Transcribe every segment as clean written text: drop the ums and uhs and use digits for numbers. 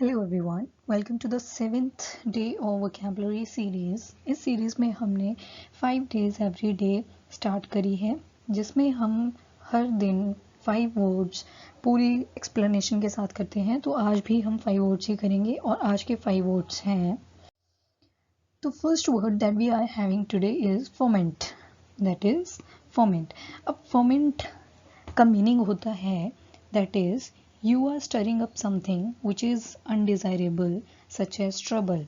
Hello everyone, welcome to the 7th day of vocabulary series. इस series में हमने 5 days every day start करी है, जिसमें हम हर दिन 5 वर्ड्स पूरी एक्सप्लेनेशन के साथ करते हैं। तो आज भी हम 5 वर्ड्स ही करेंगे और आज के 5 वर्ड्स हैं। तो first word that we are having today is foment. That is foment. अब फोमेंट का मीनिंग होता है that is you are stirring up something which is undesirable such as trouble।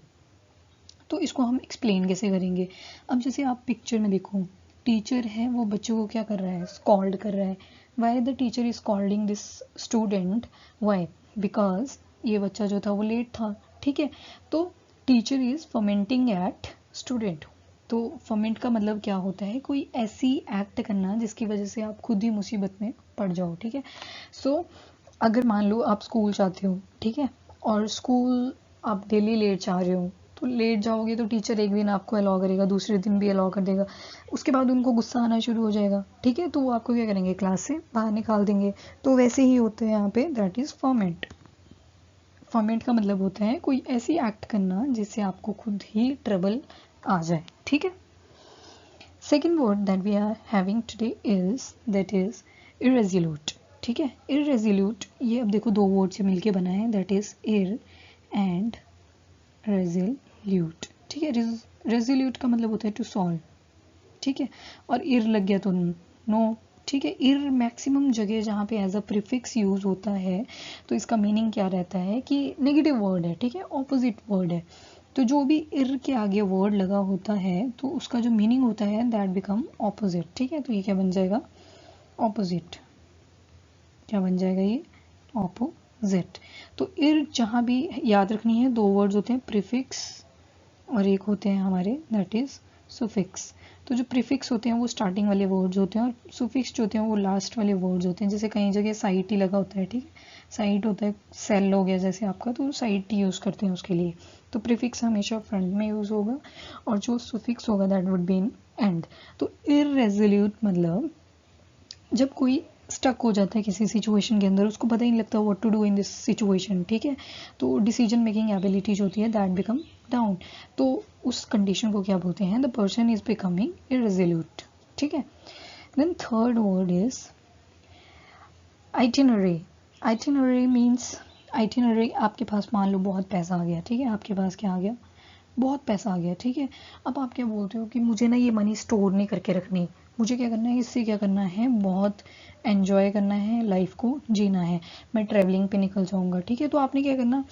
तो इसको हम एक्सप्लेन कैसे करेंगे। अब जैसे आप पिक्चर में देखो, टीचर है वो बच्चों को क्या कर रहा है, स्कॉल्ड कर रहा है। Why the teacher is scolding this student, why, because ये बच्चा जो था वो लेट था। ठीक है, तो teacher is fermenting at student. तो फर्मेंट का मतलब क्या होता है, कोई ऐसी एक्ट करना जिसकी वजह से आप खुद ही मुसीबत में पड़ जाओ। ठीक है, सो अगर मान लो आप स्कूल जाते हो, ठीक है, और स्कूल आप डेली लेट जा रहे हो, तो लेट जाओगे तो टीचर एक दिन आपको अलाउ करेगा, दूसरे दिन भी अलाउ कर देगा। उसके बाद उनको गुस्सा आना शुरू हो जाएगा। ठीक है, तो वो आपको क्या करेंगे, क्लास से बाहर निकाल देंगे। तो वैसे ही होते हैं यहाँ पे, दैट इज़ फॉर्मेंट। फॉर्मेंट का मतलब होता है कोई ऐसी एक्ट करना जिससे आपको खुद ही ट्रबल आ जाए। ठीक है, second word that we are having today is that is irresolute. ठीक है, इरेजोल्यूट ये अब देखो 2 वर्ड से मिलके बना है, दैट इज इर एंड रेजोल्यूट। ठीक है, रेजोल्यूट का मतलब होता है टू सॉल्व। ठीक है, और इर लग गया तो नो। ठीक है, इर मैक्सिमम जगह जहाँ पे एज अ प्रीफिक्स यूज होता है तो इसका मीनिंग क्या रहता है कि नेगेटिव वर्ड है। ठीक है, ऑपोजिट वर्ड है। तो जो भी इर के आगे वर्ड लगा होता है तो उसका जो मीनिंग होता है दैट बिकम ऑपोजिट। ठीक है, तो ये क्या बन जाएगा, ऑपोजिट। क्या बन जाएगा ये, ऑपोजिट। तो इर जहाँ भी याद रखनी है, 2 वर्ड्स होते हैं, प्रीफिक्स और एक होते हैं हमारे दैट इज सुफिक्स। तो जो प्रीफिक्स होते हैं वो स्टार्टिंग वाले वर्ड्स होते हैं और सुफिक्स जो होते हैं वो लास्ट वाले वर्ड्स होते हैं। जैसे कई जगह साइट ही लगा होता है। ठीक है, साइट होता है, सेल हो गया जैसे आपका, तो साइट ही यूज़ करते हैं उसके लिए। तो प्रीफिक्स हमेशा फ्रंट में यूज़ होगा और जो सुफिक्स होगा that would be in and. तो इररेजोल्यूट मतलब जब कोई स्टक हो जाता है किसी सिचुएशन के अंदर, उसको पता ही नहीं लगता what to do in this situation. ठीक है, तो डिसीजन मेकिंग एबिलिटी जो होती है दैट बिकम डाउन। तो उस कंडीशन को क्या बोलते हैं, the person is becoming irresolute. ठीक है, then third word is itinerary. Itinerary means, itinerary आपके पास मान लो बहुत पैसा आ गया। ठीक है, आपके पास क्या आ गया, बहुत पैसा आ गया। ठीक है, अब आप क्या बोलते हो कि मुझे ना ये मनी स्टोर नहीं करके रखनी, मुझे क्या करना है, इससे क्या करना है, बहुत एन्जॉय करना है, लाइफ को जीना है, मैं ट्रैवलिंग पे निकल जाऊंगा। ठीक है, तो आपने क्या करना,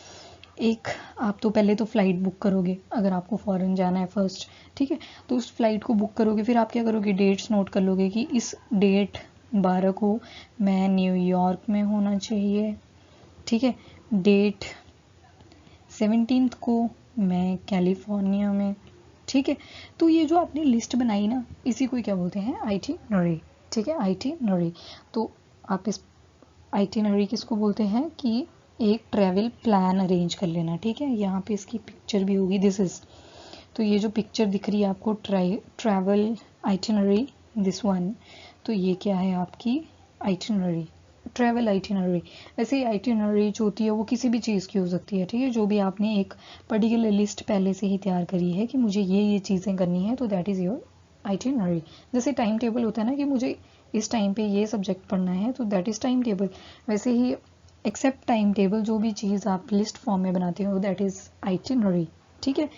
एक आप तो पहले तो फ़्लाइट बुक करोगे अगर आपको फ़ॉरेन जाना है फर्स्ट। ठीक है, तो उस फ्लाइट को बुक करोगे, फिर आप क्या करोगे, डेट्स नोट कर लोगे कि इस डेट 12 को मैं न्यूयॉर्क में होना चाहिए। ठीक है, डेट 17 को मैं कैलिफोर्निया में। ठीक है, तो ये जो आपने लिस्ट बनाई ना, इसी को क्या बोलते हैं, आइटिनरी। ठीक है, आइटिनरी। तो आप इस आइटिनरी किसको बोलते हैं कि एक ट्रैवल प्लान अरेंज कर लेना। ठीक है, यहाँ पे इसकी पिक्चर भी होगी, दिस इज। तो ये जो पिक्चर दिख रही है आपको, ट्रैवल आइटिनरी, दिस वन, तो ये क्या है आपकी आइटिनरी, ट्रैवल आइटिनरी। वैसे आइटिनरी जो होती है वो किसी भी चीज़ की हो सकती है। ठीक है, जो भी आपने एक पर्टिकुलर लिस्ट पहले से ही तैयार करी है कि मुझे ये चीज़ें करनी है, तो दैट इज़ योर आइटिनरी। जैसे टाइम टेबल होता है ना कि मुझे इस टाइम पे ये सब्जेक्ट पढ़ना है, तो दैट इज़ टाइम टेबल। वैसे ही एक्सेप्ट टाइम टेबल, जो भी चीज़ आप लिस्ट फॉर्म में बनाते हो दैट इज़ आइटिनरी। ठीक है,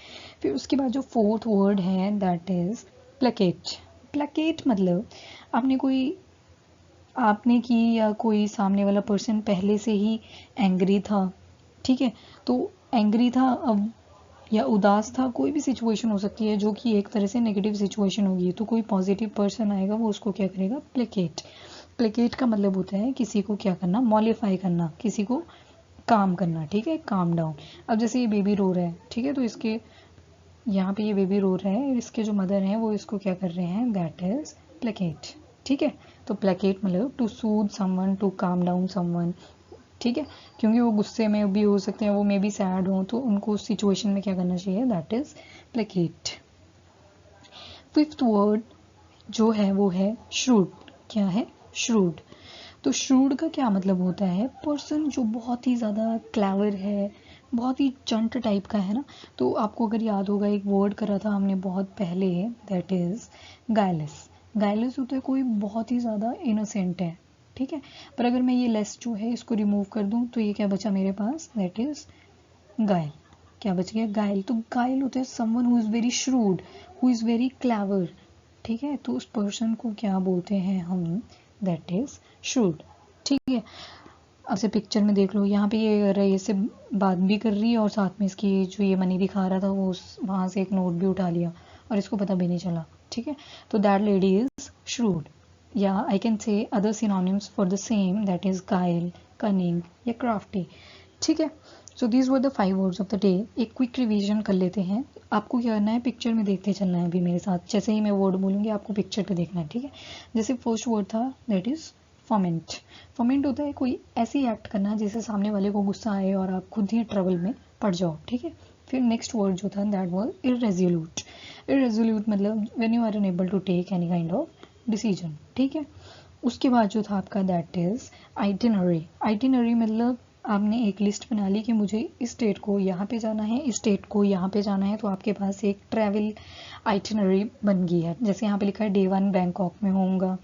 फिर उसके बाद जो फोर्थ वर्ड है दैट इज़ प्लेकेट। प्लेकेट मतलब आपने की या कोई सामने वाला पर्सन पहले से ही एंग्री था। ठीक है, तो एंग्री था अब या उदास था, कोई भी सिचुएशन हो सकती है जो कि एक तरह से नेगेटिव सिचुएशन होगी, तो कोई पॉजिटिव पर्सन आएगा वो उसको क्या करेगा, प्लेकेट। प्लेकेट का मतलब होता है किसी को क्या करना, मॉलिफाई करना, किसी को काम करना। ठीक है, काम डाउन। अब जैसे ये बेबी रो रहा है, ठीक है, तो इसके यहाँ पे ये बेबी रो रहा है, इसके जो मदर हैं वो इसको क्या कर रहे हैं, दैट इज प्लेकेट। ठीक है, तो प्लेकेट मतलब to soothe someone, to calm down someone. ठीक है, क्योंकि वो गुस्से में भी हो सकते हैं, वो मे बी सैड हो, तो उनको उस सिचुएशन में क्या करना चाहिए, that is placket. Fifth word जो है वो है श्रूड। क्या है, श्रूड। तो श्रूड का क्या मतलब होता है, पर्सन जो बहुत ही ज़्यादा क्लेवर है, बहुत ही चंट टाइप का है ना। तो आपको अगर याद होगा एक वर्ड करा था हमने बहुत पहले, दैट इज गायलेस। गायलेस होता है कोई बहुत ही ज़्यादा इनोसेंट है, ठीक है। पर अगर मैं ये लेस जो है इसको रिमूव कर दूँ तो ये क्या बचा मेरे पास, दैट इज गायल। क्या बच गया, गायल। तो गायल होता है someone who is very shrewd, who is very clever, ठीक है। तो उस पर्सन को क्या बोलते हैं हम, दैट इज श्रूड, ठीक है। अब से पिक्चर में देख लो, यहाँ पे ये रही से बात भी कर रही है और साथ में इसकी जो ये मनी दिखा रहा था वो उस वहाँ से एक नोट भी उठा लिया और इसको पता भी नहीं चला, ठीक है। तो दैट लेडी इज श्रूड, या आई कैन से other synonyms for the same, that is गाइल, कनिंग या क्राफ्टी, ठीक है। So these were the 5 words of the day. एक क्विक रिवीजन कर लेते हैं। आपको क्या करना है, पिक्चर में देखते चलना है अभी मेरे साथ। जैसे ही मैं वर्ड बोलूँगी आपको पिक्चर पे देखना है, ठीक है। जैसे फर्स्ट वर्ड था दैट इज फॉमेंट। फॉमेंट होता है कोई ऐसी एक्ट करना जिससे सामने वाले को गुस्सा आए और आप खुद ही ट्रबल में पड़ जाओ, ठीक है। फिर नेक्स्ट वर्ड जो था दैट वाज इररेज़ोल्यूट। इररेज़ोल्यूट मतलब when you are unable to take any kind of decision, ठीक है। उसके बाद जो था आपका दैट इज आइटिनरी। आइटिनरी मतलब आपने एक लिस्ट बना ली कि मुझे इस डेट को यहाँ पे जाना है, इस डेट को यहाँ पे जाना है, तो आपके पास एक ट्रैवल आइटिनरी बन गई है। जैसे यहाँ पे लिखा है डे 1 बैंकॉक में होऊंगा,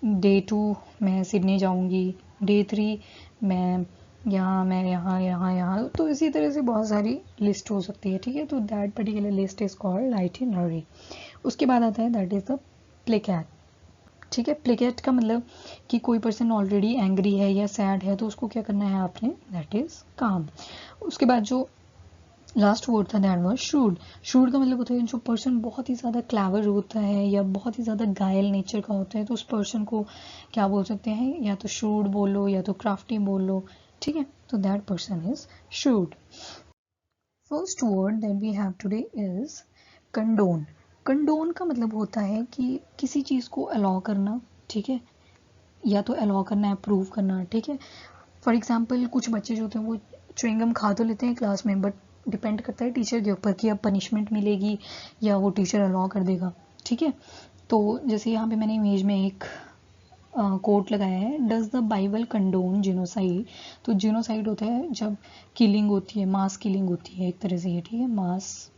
डे 2 मैं सिडनी जाऊंगी, डे 3 मैं यहाँ यहाँ, तो इसी तरह से बहुत सारी लिस्ट हो सकती है, ठीक है। तो that particular list is called itinerary. उसके बाद आता है दैट इज द प्लेकैट, ठीक है। प्लेकेट का मतलब कि कोई पर्सन ऑलरेडी एंग्री है या सैड है तो उसको क्या करना है आपने, दैट इज काम। उसके बाद जो लास्ट वर्ड था दैट वाज शूड। शूड का मतलब होता है जो पर्सन बहुत ही ज़्यादा क्लेवर होता है या बहुत ही ज़्यादा गायल नेचर का होता है तो उस पर्सन को क्या बोल सकते हैं, या तो शूड बोलो या तो क्राफ्टी बोलो, ठीक है। तो that person is soothed. First word that we have today is condone. Condone का मतलब होता है कि किसी चीज़ को अलाउ करना, ठीक है, या तो अलाउ करना, अप्रूव करना, ठीक है। फॉर एग्जाम्पल कुछ बच्चे जो होते हैं वो च्युइंगम खा तो लेते हैं क्लास में, बट डिपेंड करता है टीचर के ऊपर कि अब पनिशमेंट मिलेगी या वो टीचर अलाउ कर देगा, ठीक है। तो जैसे यहाँ पे मैंने इमेज में एक कोट लगाया है, does the Bible condone genocide. तो जिनोसाइड होता है जब किलिंग होती है, मास किलिंग होती है एक तरह से, ठीक है, मास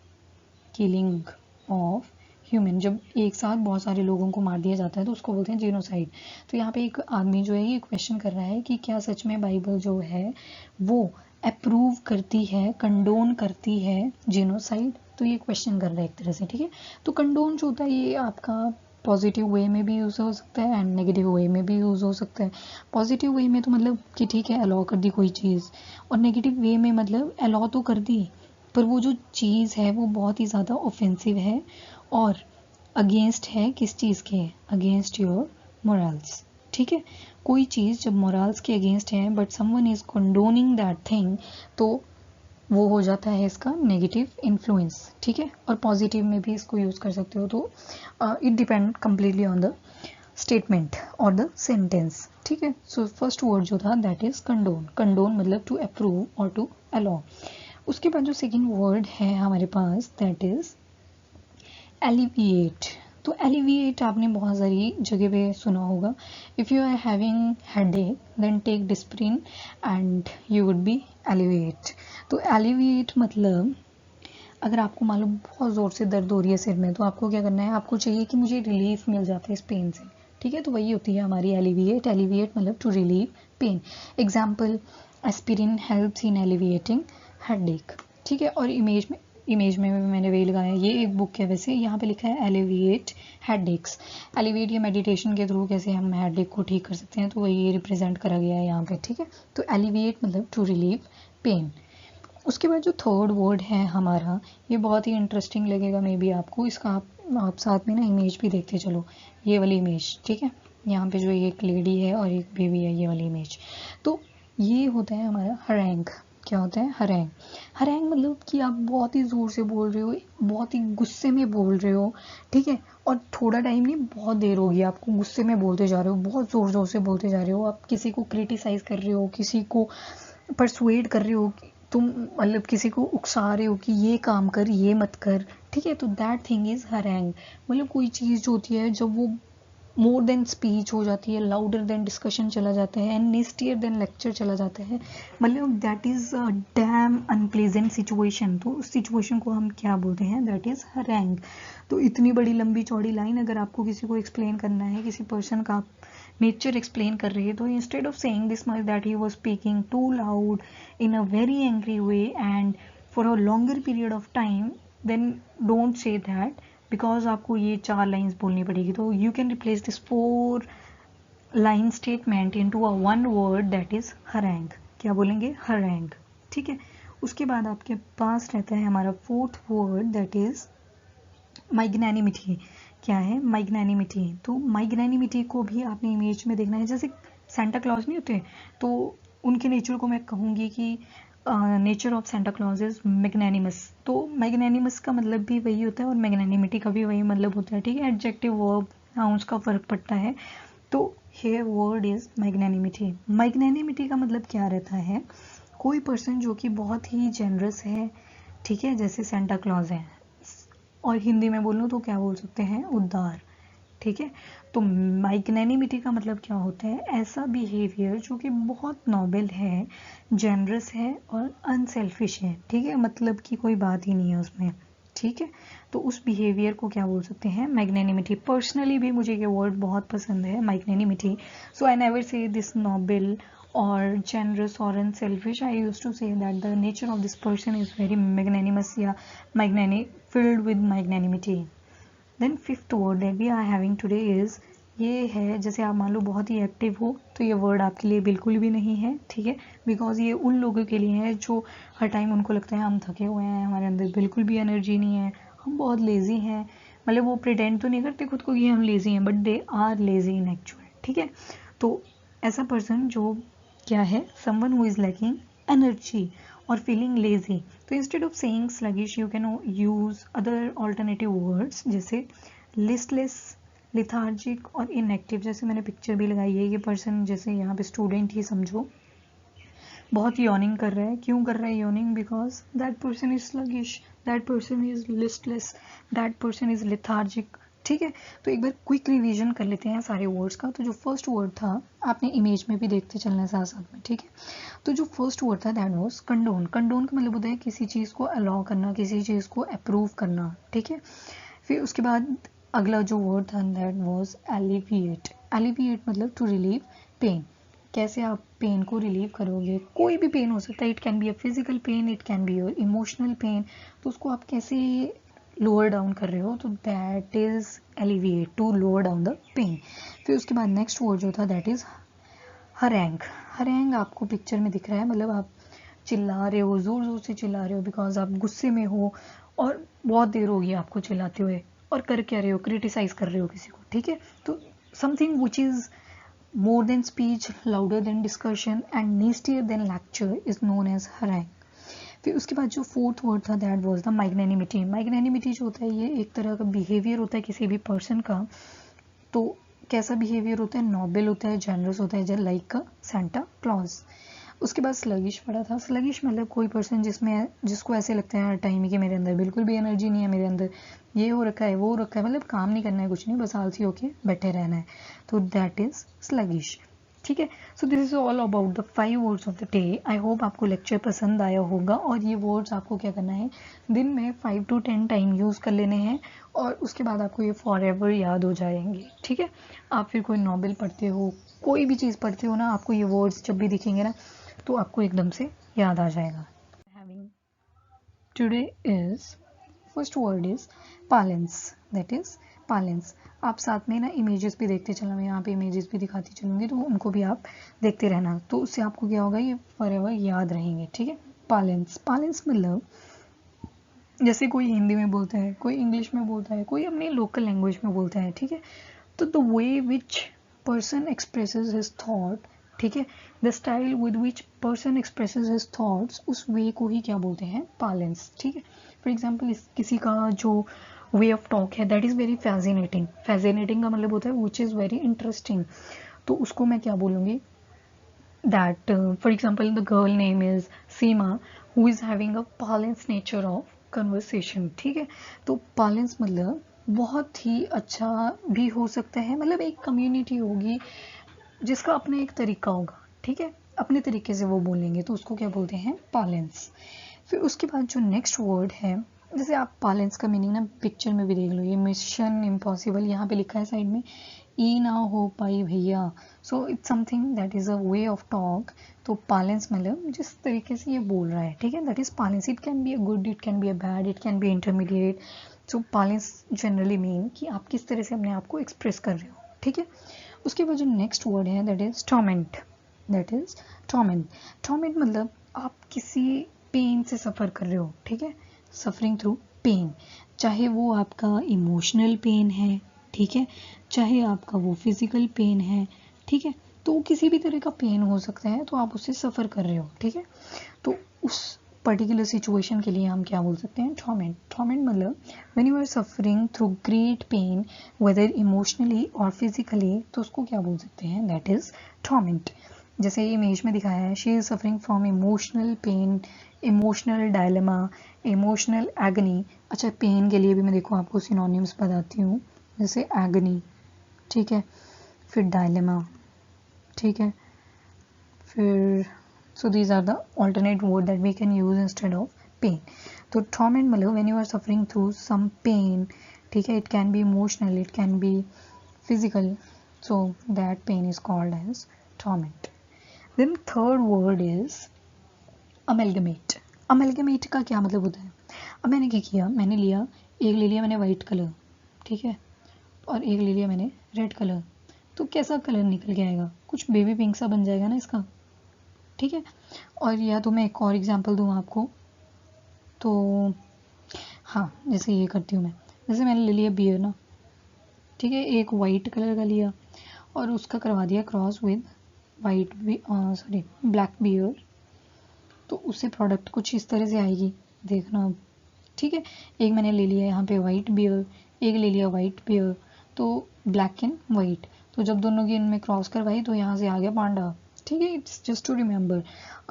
किलिंग ऑफ ह्यूमन, जब एक साथ बहुत सारे लोगों को मार दिया जाता है तो उसको बोलते हैं जीनोसाइड। तो यहाँ पे एक आदमी जो है ये क्वेश्चन कर रहा है कि क्या सच में बाइबल जो है वो अप्रूव करती है, कंडोन करती है जीनोसाइड। तो ये क्वेश्चन कर रहा है एक तरह से, ठीक है। तो कंडोन जो होता है ये आपका पॉजिटिव वे में भी यूज़ हो सकता है एंड नेगेटिव वे में भी यूज़ हो सकता है। पॉजिटिव वे में तो मतलब कि ठीक है अलाउ कर दी कोई चीज़, और नेगेटिव वे में मतलब अलाउ तो कर दी पर वो जो चीज़ है वो बहुत ही ज़्यादा ऑफेंसिव है और अगेंस्ट है किस चीज़ के, अगेंस्ट योर मोरल्स, ठीक है। कोई चीज़ जब मोरल्स के अगेंस्ट है but someone is condoning that thing तो वो हो जाता है इसका नेगेटिव इन्फ्लुएंस, ठीक है। और पॉजिटिव में भी इसको यूज़ कर सकते हो। तो it depend completely on the statement और द सेंटेंस, ठीक है। सो फर्स्ट वर्ड जो था दैट इज कंडोन। कंडोन मतलब टू अप्रूव और टू अलाउ। उसके बाद जो सेकेंड वर्ड है हमारे पास दैट इज एलिविएट। तो एलिविएट आपने बहुत सारी जगह पे सुना होगा। If you are having headache then take Disprin and you would be alleviate. तो एलिविएट मतलब अगर आपको मालूम बहुत ज़ोर से दर्द हो रही है सिर में तो आपको क्या करना है, आपको चाहिए कि मुझे रिलीफ मिल जाता है इस पेन से, ठीक है। तो वही होती है हमारी एलिविएट। एलिविएट मतलब to relieve pain. Example aspirin helps in alleviating headache, ठीक है। और इमेज में मैंने वही लगाया, ये एक बुक है वैसे, यहाँ पे लिखा है एलिविएट हेडेक्स। एलिविएट या मेडिटेशन के थ्रू कैसे हम हेडेक को ठीक कर सकते हैं तो वही रिप्रेजेंट करा गया है यहाँ पे, ठीक है। तो एलिविएट मतलब टू रिलीव पेन। उसके बाद जो थर्ड वर्ड है हमारा, ये बहुत ही इंटरेस्टिंग लगेगा मे बी आपको। इसका आप साथ में ना इमेज भी देखते चलो, ये वाली इमेज, ठीक है। यहाँ पे जो एक लेडी है और एक बेबी है, ये वाली इमेज। तो ये होता है हमारा हरैंग। क्या होता है हरैंग। हरैंग मतलब कि आप बहुत ही ज़ोर से बोल रहे हो, बहुत ही गुस्से में बोल रहे हो, ठीक है। और थोड़ा टाइम नहीं, बहुत देर होगी आपको गुस्से में बोलते जा रहे हो, बहुत ज़ोर ज़ोर से बोलते जा रहे हो। आप किसी को क्रिटिसाइज कर रहे हो, किसी को परसुएड कर रहे हो, तुम मतलब किसी को उकसा रहे हो कि ये काम कर, ये मत कर, ठीक है। तो दैट थिंग इज हरैंग। मतलब कोई चीज़ जो होती है जब वो मोर देन स्पीच हो जाती है, लाउडर देन डिस्कशन चला जाता है, एंड नेस्टियर देन लेक्चर चला जाता है। मतलब that is a damn unpleasant situation. तो उस सिचुएशन को हम क्या बोलते हैं? That is harangue. तो इतनी बड़ी लंबी चौड़ी लाइन अगर आपको किसी को एक्सप्लेन करना है, किसी पर्सन का नेचर एक्सप्लेन कर रही है, तो instead of saying this much that he was speaking too loud in a very angry way and for a longer period of time, then don't say that, because आपको ये 4 lines बोलनी पड़ेगी। तो you can replace this 4 line statement into a 1 word that is harangue. क्या बोलेंगे? हरैंग। ठीक है। उसके बाद आपके पास रहता है हमारा 4th वर्ड दैट इज मैग्नैनिमिटी। क्या है? मैग्नैनिमिटी। तो मैग्नैनिमिटी को भी आपने इमेज में देखना है। जैसे सेंटा क्लॉज नहीं होते, तो उनके नेचर को मैं कहूँगी कि nature of Santa Claus is मैग्नैनिमस। तो मैग्नैनिमस का मतलब भी वही होता है और मैग्नैनिमिटी का भी वही मतलब होता है। ठीक है। एडजेक्टिव वर्ब नाउन्स का फर्क पड़ता है। तो here वर्ड इज मैग्नैनिमिटी। मैग्नैनिमिटी का मतलब क्या रहता है? कोई पर्सन जो कि बहुत ही जेनरस है, ठीक है, जैसे सेंटा क्लॉज है, और हिंदी में बोलूँ तो क्या बोल सकते हैं? उदार। ठीक है। तो मैग्नैनिमिटी का मतलब क्या होता है? ऐसा बिहेवियर जो कि बहुत नोबल है, जेनरस है और अनसेल्फिश है। ठीक है। मतलब कि कोई बात ही नहीं है उसमें। ठीक है। तो उस बिहेवियर को क्या बोल सकते हैं? मैग्नैनिमिटी। पर्सनली भी मुझे ये वर्ड बहुत पसंद है, magnanimity. So I never say this noble और generous or unselfish. I used to say that the nature of this person is very magnanimous या filled with magnanimity. Then 5th word that we are having today is, ये है, जैसे आप मान लो बहुत ही active हो, तो ये वर्ड आपके लिए बिल्कुल भी नहीं है। ठीक है। बिकॉज ये उन लोगों के लिए है जो हर टाइम उनको लगता है हम थके हुए हैं, हमारे अंदर बिल्कुल भी एनर्जी नहीं है, हम बहुत लेजी हैं। मतलब वो प्रिटेंड तो नहीं करते खुद को कि हम लेजी हैं, but they are lazy in actual. ठीक है। तो ऐसा पर्सन जो क्या है? Someone who is lacking energy और फीलिंग लेजी। तो instead of saying sluggish you can use other alternative words, जैसे लिस्टलेस, लिथार्जिक और इनएक्टिव। जैसे मैंने पिक्चर भी लगाई है, ये पर्सन जैसे यहाँ पे स्टूडेंट ही समझो, बहुत यॉर्निंग कर रहा है। क्यों कर रहा है yawning? Because that person is sluggish, that person is listless, that person is lethargic. ठीक है। तो एक बार क्विक रिवीजन कर लेते हैं सारे वर्ड्स का। तो जो फर्स्ट वर्ड था, आपने इमेज में भी देखते चलना है साथ साथ में। ठीक है। तो जो फर्स्ट वर्ड था दैट वाज कंडोन। कंडोन का मतलब होता है किसी चीज़ को अलाउ करना, किसी चीज़ को अप्रूव करना। ठीक है। फिर उसके बाद अगला जो वर्ड था दैट वाज एलिविएट। एलिविएट मतलब टू रिलीव पेन। कैसे आप पेन को रिलीव करोगे? कोई भी पेन हो सकता है, it can be a physical pain, it can be your emotional pen. तो उसको आप कैसे लोअर डाउन कर रहे हो? तो that is alleviate, to lower down the pain. फिर उसके बाद नेक्स्ट वर्ड जो था दैट इज हरैंग। हरैंग आपको पिक्चर में दिख रहा है, मतलब आप चिल्ला रहे हो, जोर जोर से चिल्ला रहे हो, बिकॉज आप गुस्से में हो और बहुत देर होगी आपको चिल्लाते हुए, और कर क्या रहे हो? क्रिटिसाइज कर रहे हो किसी को। ठीक है। तो something which is more than speech, louder than discussion and nastier than lecture is known as harangue. फिर उसके बाद जो 4th वर्ड था दैट वाज द मैग्नैनिमिटी। मैग्नैनिमिटी जो होता है ये एक तरह का बिहेवियर होता है किसी भी पर्सन का। तो कैसा बिहेवियर होता है? नोबल होता है, जनरस होता है, लाइक का सेंटा क्लॉज। उसके बाद स्लगिश पड़ा था। स्लगिश मतलब कोई पर्सन जिसको ऐसे लगता है हर टाइम कि मेरे अंदर बिल्कुल भी एनर्जी नहीं है, मेरे अंदर ये हो रखा है, वो हो रखा है, मतलब काम नहीं करना है, कुछ नहीं, बस आलसी होके बैठे रहना है। तो दैट इज स्लगिश। ठीक है। So this is all about the 5 words of the day. I hope आपको लेक्चर पसंद आया होगा, और ये वर्ड्स आपको क्या करना है? दिन में 5 to 10 टाइम यूज़ कर लेने हैं, और उसके बाद आपको ये फॉर एवर याद हो जाएंगे। ठीक है। आप फिर कोई नॉवल पढ़ते हो, कोई भी चीज़ पढ़ते हो ना, आपको ये वर्ड्स जब भी दिखेंगे ना, तो आपको एकदम से याद आ जाएगा। Having today is first word is parlance, that is parlance. आप साथ में ना इमेजेस भी देखते चलो, मैं यहाँ पे इमेजेस भी दिखाती चलूँगी, तो उनको भी आप देखते रहना, तो उससे आपको क्या होगा? ये फॉरएवर याद रहेंगे। ठीक है। पालेंस। पालेंस मतलब जैसे कोई हिंदी में बोलता है, कोई इंग्लिश में बोलता है, कोई अपनी लोकल लैंग्वेज में बोलता है। ठीक है। तो the way which person expresses his thought, ठीक है, the style with which person expresses his thoughts, उस वे को ही क्या बोलते हैं? पालेंस। ठीक है। फॉर एग्जाम्पल किसी का जो वे ऑफ टॉक है that is very fascinating. Fascinating का मतलब होता है विच इज़ वेरी इंटरेस्टिंग। तो उसको मैं क्या बोलूँगी? That for example the girl name is Seema who is having a parlance nature of conversation. ठीक है। तो पालेंस मतलब बहुत ही अच्छा भी हो सकता है, मतलब एक कम्युनिटी होगी जिसका अपना एक तरीका होगा, ठीक है, अपने तरीके से वो बोलेंगे, तो उसको क्या बोलते हैं, पालेंस। फिर उसके बाद जो नेक्स्ट वर्ड है, जैसे आप पालेंस का मीनिंग ना पिक्चर में भी देख लो, ये मिशन इम्पॉसिबल यहाँ पे लिखा है साइड में, ई ना हो पाई भैया, so it's something that is a way of talk. तो पालेंस मतलब जिस तरीके से ये बोल रहा है, ठीक है, that is parlance. It can be a good, it can be a bad, it can be intermediate. So parlance generally mean कि आप किस तरह से अपने आप को एक्सप्रेस कर रहे हो, ठीक है। उसके बाद जो नेक्स्ट वर्ड है that is torment, that is torment. Torment मतलब आप किसी पेन से सफ़र कर रहे हो, ठीक है, सफरिंग थ्रू पेन, चाहे वो आपका इमोशनल पेन है, ठीक है, चाहे आपका वो फिजिकल पेन है, ठीक है, तो किसी भी तरह का पेन हो सकता है, तो आप उससे सफ़र कर रहे हो, ठीक है। तो उस पर्टिकुलर सिचुएशन के लिए हम क्या बोल सकते हैं, टॉर्मेंट। टॉर्मेंट मतलब when you are suffering through great pain whether emotionally और फिजिकली, तो उसको क्या बोल सकते हैं, दैट इज टॉर्मेंट। जैसे इमेज में दिखाया है, she is suffering from emotional pain, emotional dilemma, emotional agony. अच्छा, पेन के लिए भी मैं देखो आपको सिनोनिम्स बताती हूँ, जैसे एगनी, ठीक है, फिर डायलेमा, ठीक है, फिर so these are the alternate word that we can use instead of pain. तो torment मतलब when you are suffering through some pain, ठीक है, it can be emotional, it can be physical, so that pain is called as torment. Then third word is amalgamate. amalgamate का क्या मतलब होता है, अब मैंने क्या किया, मैंने लिया, एक ले लिया मैंने वाइट कलर, ठीक है, और एक ले लिया मैंने रेड कलर, तो कैसा कलर निकल के आएगा, कुछ बेबी पिंक सा बन जाएगा ना इसका, ठीक है। और या तो मैं एक और एग्जांपल दूँ आपको, तो हाँ, जैसे ये करती हूँ मैं, जैसे मैंने ले लिया बियर ना, ठीक है, एक वाइट कलर का लिया और उसका करवा दिया cross with white, sorry, black bear, तो उससे प्रोडक्ट कुछ इस तरह से आएगी, देखना, ठीक है। एक मैंने ले लिया यहाँ पे वाइट बियर, एक ले लिया वाइट बियर, तो ब्लैक एंड वाइट, तो जब दोनों की इनमें क्रॉस करवाई तो यहाँ से आ गया पांडा, ठीक है। It's just to remember,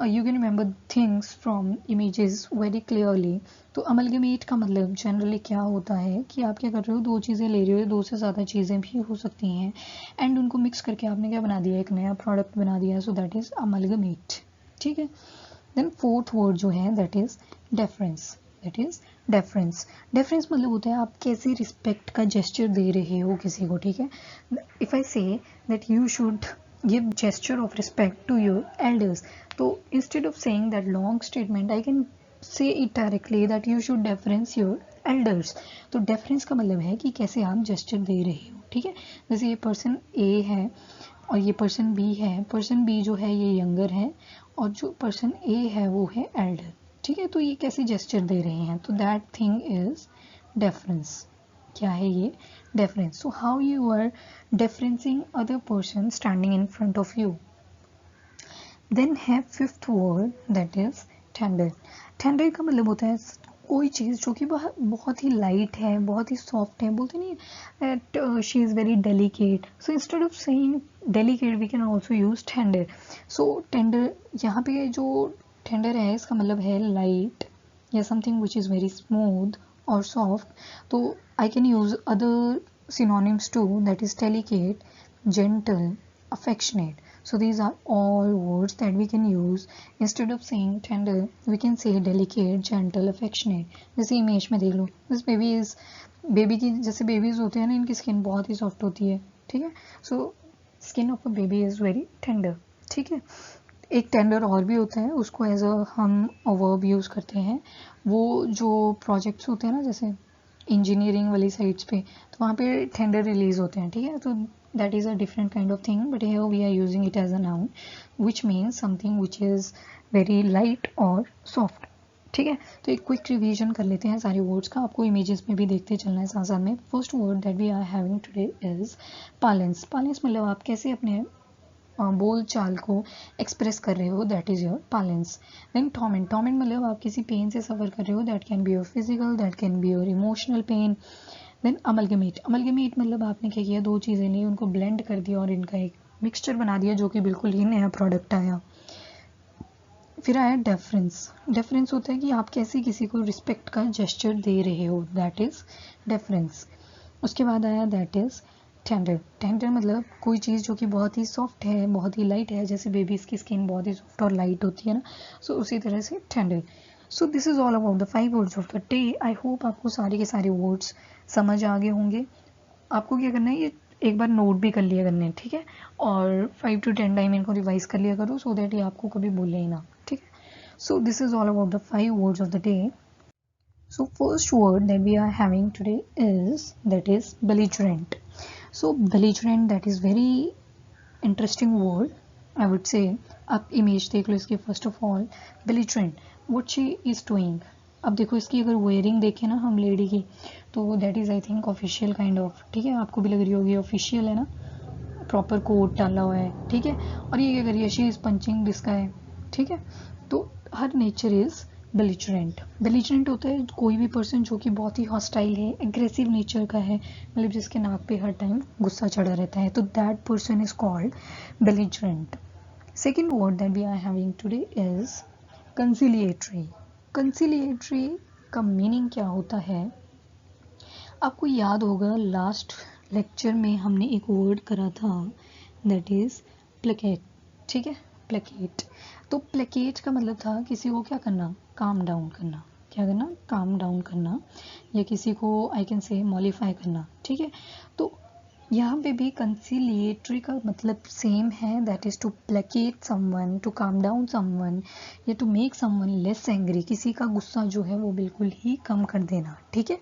you can remember things from images very clearly. तो अमलगमेट का मतलब जनरली क्या होता है कि आप क्या कर रहे हो, दो चीज़ें ले रहे हो, दो से ज़्यादा चीज़ें भी हो सकती हैं, एंड उनको मिक्स करके आपने क्या बना दिया, एक नया प्रोडक्ट बना दिया, सो दैट इज़ अमलगमेट, ठीक है। देन फोर्थ वर्ड जो है that is deference, that is deference. Deference मतलब होता है आप कैसे रिस्पेक्ट का जेस्चर दे रहे हो किसी को, ठीक है। If I say that you should give gesture of respect to your elders, तो instead of saying that long statement I can say it directly that you should deference your elders. तो deference का मतलब है कि कैसे आप gesture दे रहे हो, ठीक है। जैसे ये पर्सन ए है और ये पर्सन बी है, पर्सन बी जो है ये यंगर है और जो पर्सन ए है वो है एल्डर, ठीक है। तो ये कैसे जेस्चर दे रहे हैं, तो दैट थिंग इज डेफरेंस। क्या है ये, deference. So how you are deferencing other person standing in front of you. Then है fifth word that is tender. Tender का मतलब होता है कोई चीज़ जो कि बहुत ही लाइट है, बहुत ही सॉफ्ट है, बोलते नहीं that she is very delicate, so instead of saying delicate we can also use tender. So tender यहाँ पे जो टेंडर है इसका मतलब है लाइट या something which is very smooth और सॉफ्ट। तो I can use other synonyms too, that is delicate, gentle, affectionate. So these are all words that we can use. Instead of saying tender, we can say delicate, gentle, affectionate. जैसे image में देख लो, this baby is, baby की जैसे babies होते हैं ना, इनकी skin बहुत ही सॉफ्ट होती है, ठीक है। So skin of a baby is very tender, ठीक है। एक टेंडर और भी होता है, उसको एज अ हम वर्ब यूज़ करते हैं, वो जो प्रोजेक्ट्स होते हैं ना, जैसे इंजीनियरिंग वाली साइट्स पे, तो वहाँ पे टेंडर रिलीज होते हैं, ठीक है। तो that is a different kind of thing, but here we are using it as a noun which means something which is very light और सॉफ्ट, ठीक है। तो एक क्विक रिवीजन कर लेते हैं सारे वर्ड्स का, आपको इमेजेस में भी देखते चलना है साथ साथ में। First word that we are having today is parlance. Parlance मतलब आप कैसे अपने बोल चाल को एक्सप्रेस कर रहे हो, that is your parlance. Then torment. Torment मतलब आप किसी पेन से सफ़र कर रहे हो, that can be your physical, that can be your emotional pain. Then amalgamate. Amalgamate मतलब आपने क्या किया, दो चीज़ें ली, उनको ब्लेंड कर दिया और इनका एक मिक्सचर बना दिया जो कि बिल्कुल ही नया प्रोडक्ट आया। फिर आया डेफरेंस। डेफरेंस होता है कि आप कैसे किसी को रिस्पेक्ट का जेस्चर दे रहे हो, दैट इज़ डेफरेंस। उसके बाद आया दैट इज टेंडर। टेंडर मतलब कोई चीज़ जो कि बहुत ही सॉफ्ट है, बहुत ही लाइट है, जैसे बेबीज़ की स्किन बहुत ही सॉफ्ट और लाइट होती है ना, सो उसी तरह से tender. So this is all about the 5 words of the day. I hope आपको सारे के सारे वर्ड्स समझ आ गए होंगे। आपको क्या करना है, ये एक बार नोट भी कर लिया करना है, ठीक है, और 5 to 10 टाइम इनको रिवाइज कर लिया करो, सो दैट ये आपको कभी भूले ही ना, ठीक है। So this is all about the 5 words of the day. So first word that we are having today is belligerent. So belligerent, that is very interesting word, I would say. आप image देख लो इसकी first of all. belligerent, what she is doing। अब देखो इसकी अगर wearing देखें ना हम लेडी की, तो that is I think official kind of, ठीक है, आपको भी लग रही होगी ऑफिशियल है ना, प्रॉपर कोट डाला हुआ है, ठीक है। और ये क्या करिए, है, she is punching this guy, ठीक है। तो her nature is belligerent. Belligerent होता है कोई भी पर्सन जो कि बहुत ही हॉस्टाइल है, एग्रेसिव नेचर का है, मतलब जिसके नाक पे हर टाइम गुस्सा चढ़ा रहता है, तो that person is called belligerent. Second word that we are having today is conciliatory. Conciliatory का मीनिंग क्या होता है, आपको याद होगा लास्ट लेक्चर में हमने एक वर्ड करा था, दैट इज प्लेकेट, ठीक है, प्लेकेट। तो प्लेकेट का मतलब था किसी को क्या करना, काम डाउन करना। क्या करना, काम डाउन करना, या किसी को आई कैन से मॉलिफाई करना, ठीक है। तो यहाँ पे भी कंसिलिएटरी का मतलब सेम है, that is to placate someone, to calm down someone, या to make someone less angry, किसी का गुस्सा जो है वो बिल्कुल ही कम कर देना, ठीक है।